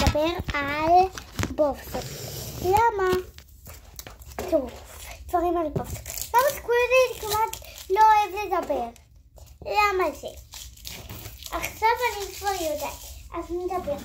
לדבר על בובסוק. למה? תראו, דברים על בובסוק. למה סקווידוויד כמעט לא אוהב לדבר? למה זה? עכשיו אני כבר יודעת, אז נדבר.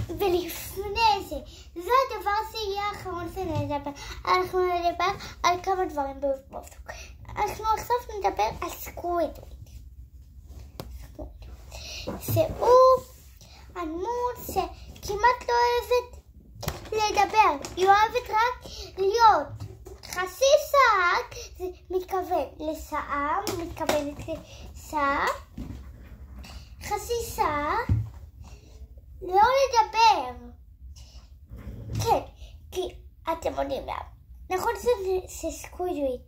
ולפני זה הדבר שיהיה האחרון שנדבר. אנחנו נדבר על כמה דברים בבובסוק. אנחנו עכשיו נדבר על סקווידוויד. שהוא הדמות שכמעט לא אוהבת לדבר, היא אוהבת רק להיות. חסיס שק, זה מתכוון לשעה, מתכוונת לשעה. חסיסה, לא לדבר. כן, כי אתם יודעים למה. נכון שסקווידוויד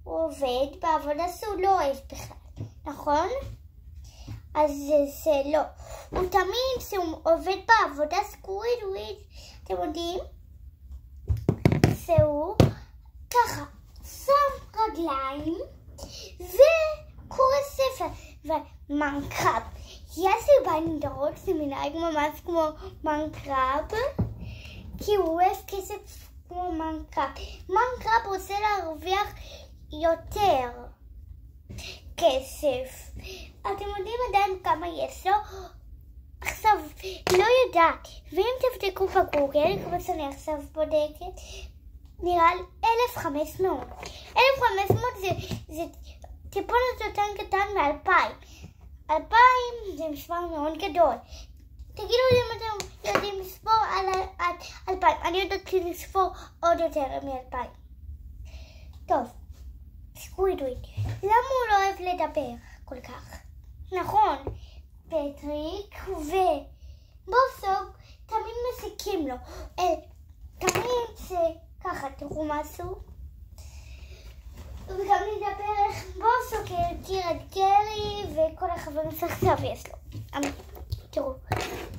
עובד בעבודה שהוא לא אוהב בכלל, נכון? אז זה לא. הוא תמיד שהוא עובד בעבודה סקווידוויד, אתם יודעים? שהוא ככה, שם רגליים וקורא ספר. ומנקרב. יש לי בנדרות, זה מנהג ממש כמו מנקרב, כי הוא אוהב כסף כמו מנקרב. מנקרב רוצה להרוויח יותר כסף. אתם יודעים עדיין כמה יש לו? עכשיו, לא יודעת. ואם תבדקו בגוגל, כמו שאני עכשיו בודקת, נראה 1,500. 1,500 זה טיפונת יותר קטן מ-2,000. 2,000 זה מספר מאוד גדול. תגידו לי אם אתם יודעים לספור על 2,000. אני יודעת לספור עוד יותר מ-2,000. טוב, סקווידוויד. למה הוא לא אוהב לדבר כל כך? נכון, פטריק ובובסוק תמיד מסיקים לו. תמיד זה ככה, תראו משהו. וגם נדבר איך בובסוק הכיר את גרי וכל החברים שעכשיו יש לו. תראו,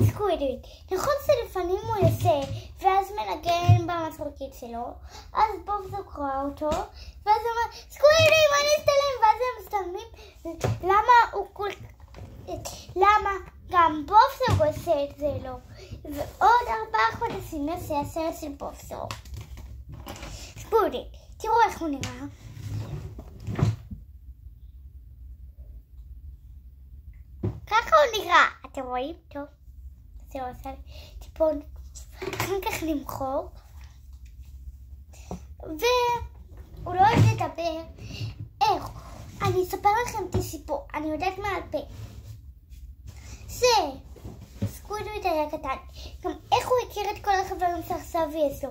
סקווידוויד. נכון שלפעמים הוא יוצא ואז מנגן במצחוקית שלו, אז בובסוק רואה אותו ואז הוא אומר, סקווידוויד, מה נסתלם? ואז הם מסתלמים. למה גם בובסוק עושה את זה לו? ועוד 4 חודשים נעשה הסרט של בובסוק. סקווידוויד, תראו איך הוא נראה. ככה הוא נראה, אתם רואים? טוב, זה עושה טיפון, אחר כך למחור, והוא לא אוהב לדבר. איך? אני אספר לכם את הסיפור, אני יודעת מה על פה. זה סקווידוויד היה קטן, גם איך הוא הכיר את כל החברים שעכשיו יש לו.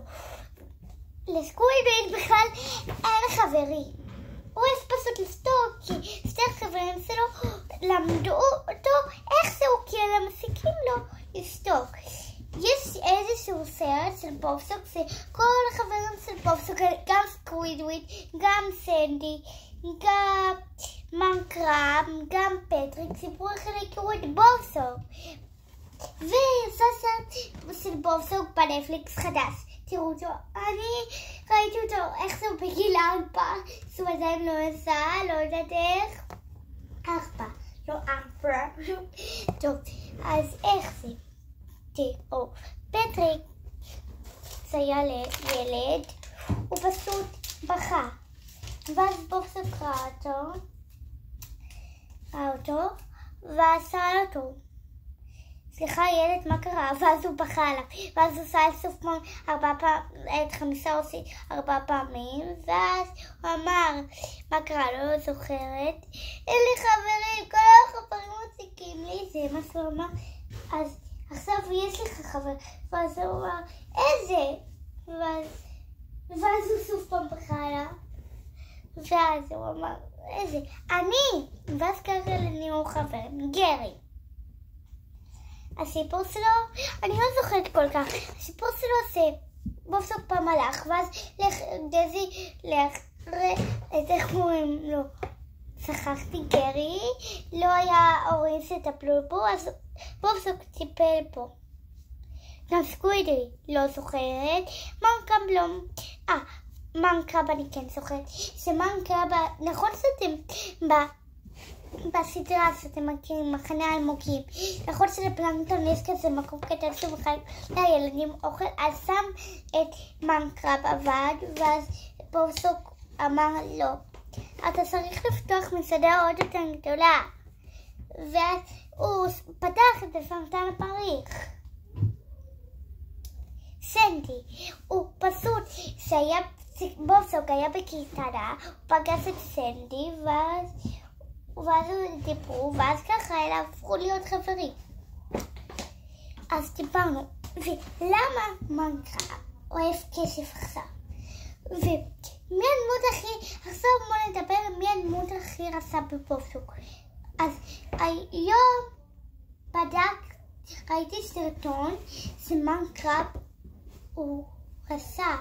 לסקווידוויד בכלל אין חברים. הוא אוהב פשוט לפתור, כי שתי החברים שלו למדו אותו איך זהו, כי הם מסיקים לו לפתור. יש איזשהו סרט של בובסוק, שכל החברים של בובסוק, גם סקווידוויד, גם סנדי, גם מנקרב, גם פטריק, סיפרו איך הם הכירו את בובסוק. ויצא סרט של בובסוק בנטפליקס חדש. תראו אותו, אני ראיתי אותו, איך זה בגיל 4, שהוא עדיין לא עשה, לא יודעת איך. 4, לא 4. טוב, אז איך זה? תראו, פטריק זה היה ילד, הוא פשוט בכה. ואז בובסוק ראה אותו, ואז שאל אותו, סליחה ילד, מה קרה? ואז הוא בכה עליו, ואז הוא שאל סוף פעם 5 או 4 פעמים, ואז הוא אמר, מה קרה? לא זוכרת, אין לי חברים, כל החברים מציקים לי, זה מה שהוא אמר. אז עכשיו יש לך חבר, ואז הוא אמר, איזה? ואז הוא סוף פעם בכה עליו, ואז הוא אמר, איזה? אני! ואז ככה נהיו חברים, גרי. הסיפור שלו, אני לא זוכרת כל כך, הסיפור שלו זה בובסוק פעם הלך, ואז דזי, איך קוראים לו? שכחתי, גרי, לא היה הורים שטפלו בו, אז בובסוק טיפל בו. גם סקווידוויד לא זוכרת, מנקרב לא, מנקרב אני כן זוכרת, שמנקרב, נכון שאתם בסדרה שאתם מכירים, מחנה אלמוגים. נכון שלפלנקטון יש כזה מקום קטן שבחיים לילדים אוכל, אז שם את מנקרב עבד, ואז פרופסוק אמר לא. אתה צריך לפתוח מסעדה עוד יותר גדולה. ואז הוא פתח את הסרטן הפריך. סנדי, הוא פשוט שהיה פרופסוק היה בקייטנה, הוא פגש את סנדי ואז הם דיברו, ואז ככה אלה הפכו להיות חברים. אז דיברנו, ולמה מנקרב אוהב כסף עכשיו? ומי הדמות הכי, עכשיו בוא נדבר מי הדמות הכי רצה בפרופסוק. אז היום ראיתי סרטון שמנקרב הוא רצה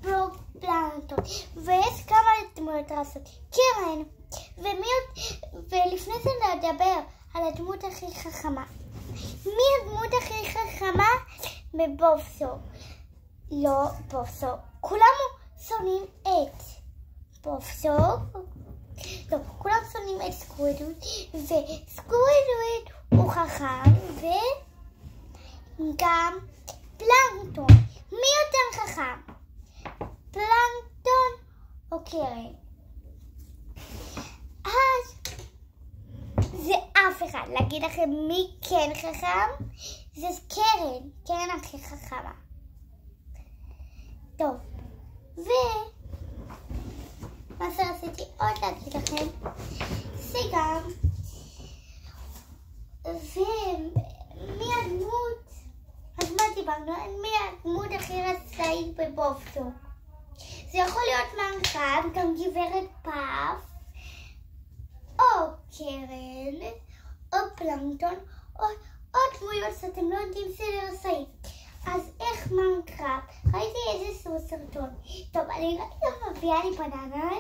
פלנקטון, ויש כמה דמויות רצות, קרן, ולפני זה נדבר על הדמות הכי חכמה. מי הדמות הכי חכמה? מבופסוק. לא בופסוק. כולם שונאים את בופסוק. לא, כולם שונאים את סקווידוויד, וסקווידוויד הוא חכם, וגם פלנקטון. מי יותר חכם? פלנקטון או קרן? אז זה אף אחד. להגיד לכם מי כן חכם? זה קרן. קרן הכי חכמה. טוב. מה שרציתי עוד להגיד לכם זה גם ומי הדמות, אז מה דיברנו? מי הדמות הכי רצאית בבופסוק? זה יכול להיות מנקרב, גם גברת פאף, או קרן, או פלנקטון, או דמויות שאתם לא יודעים שזה רצאית. אז איך מנקרב? ראיתי איזה סרטון. טוב, אני רק גם מביאה לי בננה,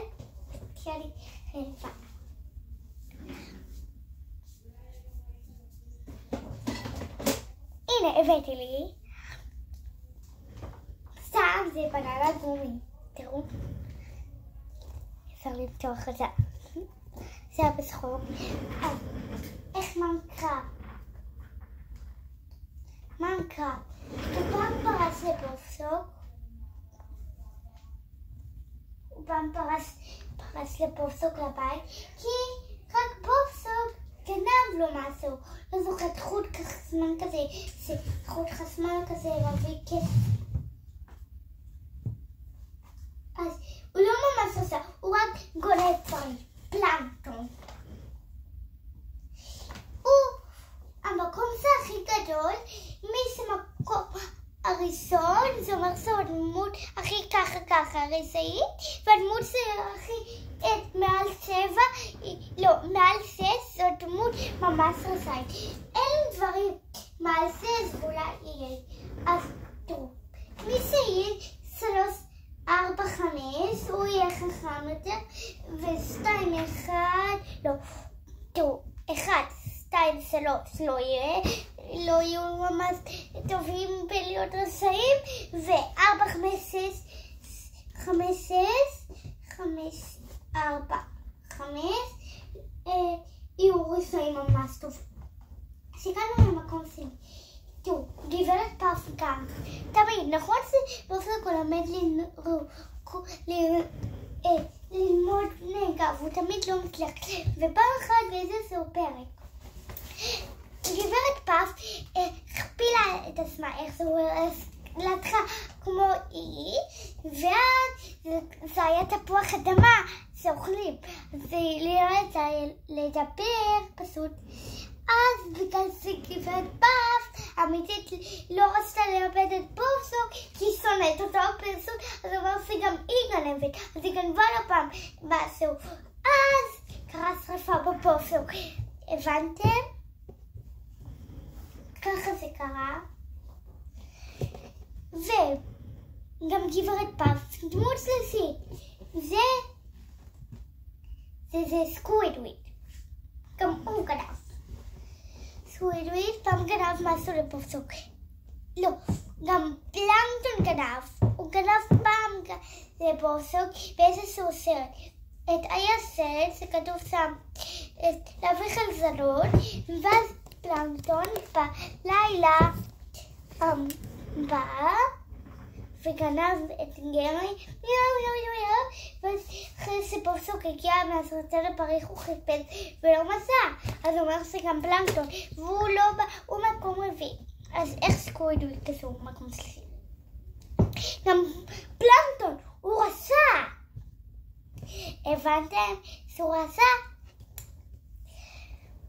תהיה לי חלפה. הנה, הבאתי לי. סתם זה בננה גומי. תראו. אפשר לפתוח את זה. זה היה בסחור. אז איך מנקרב? מנקרב. הוא פעם פרס לבופסוק. הוא פעם פרס לבופסוק לבית, כי רק בופסוק גנב לו משהו. לא זוכרת חוט חסמן כזה, חוט חסמן כזה להביא כסף. אז הוא לא ממש עושה, הוא רק גונב דברים, פלנקטון. המקום זה הכי גדול, מי שמקום הראשון, זה אומר זו הדמות הכי ככה רצאית, והדמות זה הכי מעל 7, לא, מעל 6, זו דמות ממש רצאית. אין דברים מעל 6 ואולי יהיה. אז תראו, מי שיהיה 3, 4, 5, הוא יהיה חכם יותר, ו2, 1, לא, תראו, 1, 2, 3 לא יהיו ממש טובים בלהיות רשעים, ו4, 5, 6, 4, 5 יהיו רשעים ממש טובים. הגענו למקום שני. תראו, גברת פאף גם. תמיד, נכון שבופסוק הוא למד ללמוד נגע, והוא תמיד לא מצליח. ופעם אחת באיזשהו פרק, גברת פאף הכפילה את עצמה איכשהו לקחה כמו אי, ואז זה היה תפוח אדמה שאוכלים, והיא לא יצאה לדבר פשוט. אז בגלל שגברת פאף אמיתית לא רצתה לאבד את בופסוק, כי היא שונאת אותו פשוט, אז אמר שגם היא גנבת, אז היא גנבה לו פעם משהו, אז קרה שריפה בבופסוק. הבנתם? ככה זה קרה. וגם גברת פאף, דמות שלישית, זה סקווידוויד. גם הוא גנב. סקווידוויד פעם גנב משהו לבופסוק. לא, גם פלנקטון גנב. הוא גנב פעם לבופסוק באיזשהו סרט. את אייסט, זה כתוב שם, להביא חלזנות, ואז פלנקטון בלילה בא וגנב את גרי, ואז אחרי שבורסוק הגיע מהסרטה לפריך הוא חיפש ולא מצא, אז הוא אומר שגם פלנקטון, והוא לא בא, הוא מקום רביעי. אז איך סקווידו כזה מקום שלישי? גם פלנקטון, הוא רצה! הבנתם? שהוא רצה?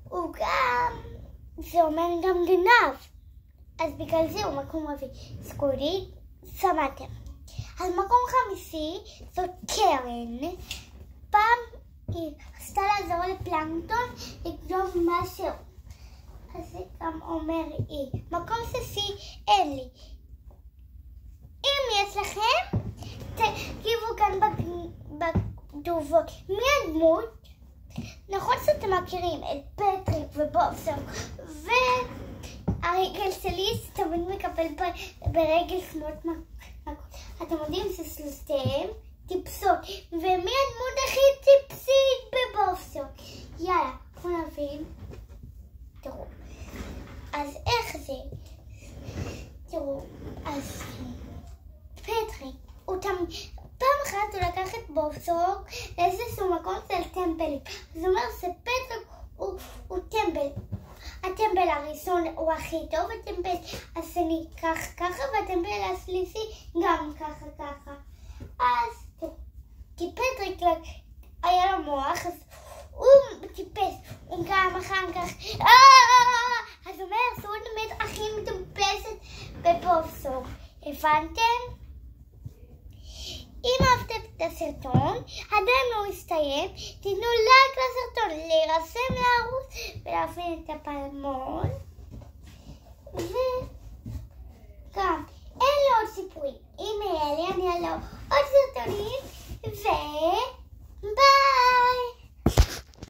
הוא גם, זה אומר גם גנב. אז בגלל זה הוא מקום רביעי. סקווידי, שמעתם. אז מקום חמישי זאת קרן. פעם היא רצתה לעזור לפלנקטון לגנוב משהו. אז זה גם אומר היא. מקום שישי, אין לי. אם יש לכם, תגיבו כאן בתגובות. מי הדמות? נכון שאתם מכירים את פטריק ובובסוק והרגל שלי שתמיד מקבל ברגל שמות מכות. אתם יודעים ששלושתיהם טיפסות. ומי הדמות הכי טיפסית בבובסוק? יאללה, בואו נבין. תראו. אז איך זה? תראו, אז פטריק, הוא פעם אחת הוא לקח את בובסוק לאיזשהו מקום של טמפלים. זאת אומרת שפטריק הוא טמפל. הטמפל הראשון הוא הכי טוב, הטמפל השני ככה, והטמפל השלישי גם ככה. אז כי פטריק היה לו מוח, אז הוא טיפס, הוא גם אחר כך, אז הוא אומר שהוא באמת הכי מטופסת בבובסוק. הבנתם? אם אהבתם את הסרטון, עדיין לא הסתיים, תיתנו לייק לסרטון, להירשם לערוץ ולהפעיל את הפעמון. וגם, אין לי עוד סיפורים. אם היה לי, אני אעלה עוד סרטונים,